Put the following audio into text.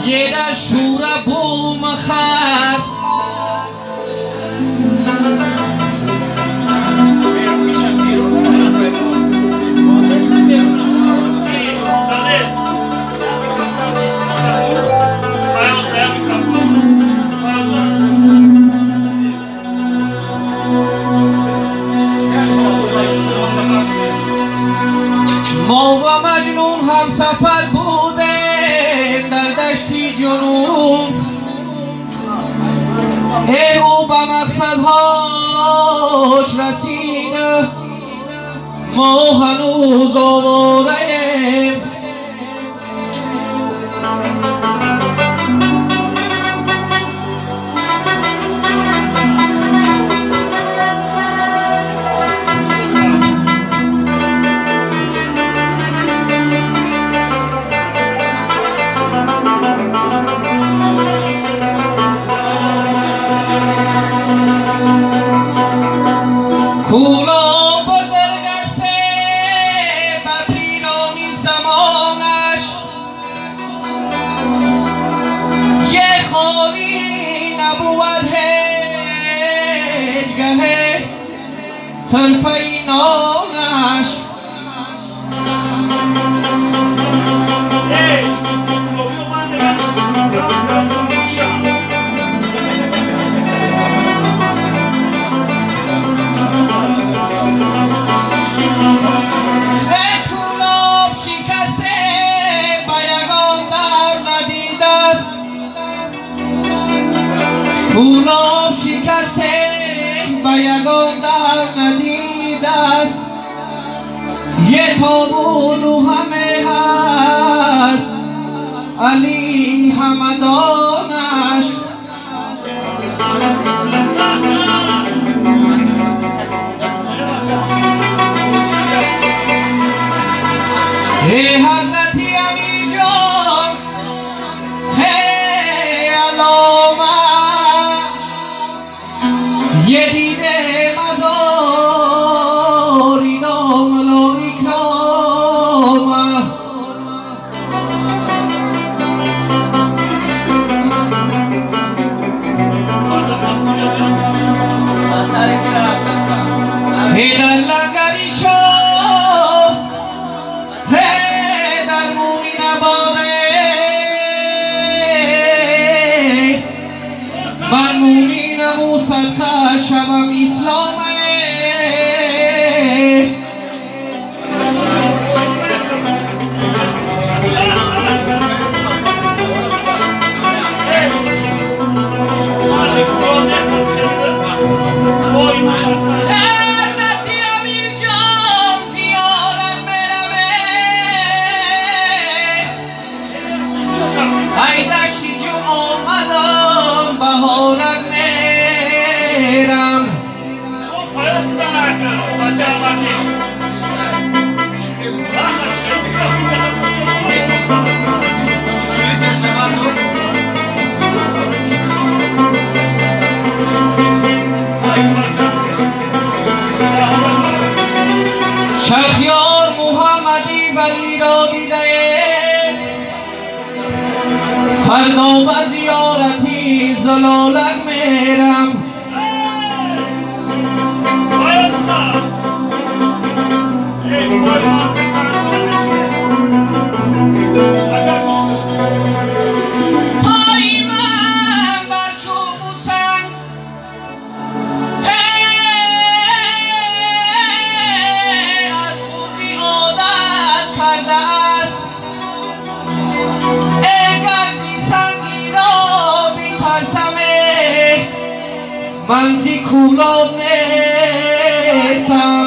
jeder Schura Bumachas. ما و مجنون هم سفر بودیم در دشتی جنون او به مقصدهاش رسیده ما هنوز آواره‌ایم کولا بزرگ است بر پیرانی زمانش یه خالی نبود هیچ گه صرفه نانش کولاب شکسته به یگان در ندیده است یه تابوت و همه هست علی همدانش ای حضرتی امیر جان ای علامه یه دیده مزاری نام اکرامه هی در لنگری شو هی در مومین باغه بر مومین موسد شبم اسلامه حضرتی امیر جان زیارت بروه ای دشتی جو آمدم بهارت میرم شخیار محمدی ولی را دیده فردا به زیارتی زلالک میرم پای من بر چوب و سنگ از خودی عادت کرده است اگر زی سنگی را بیترسم من زی کولاب نیستم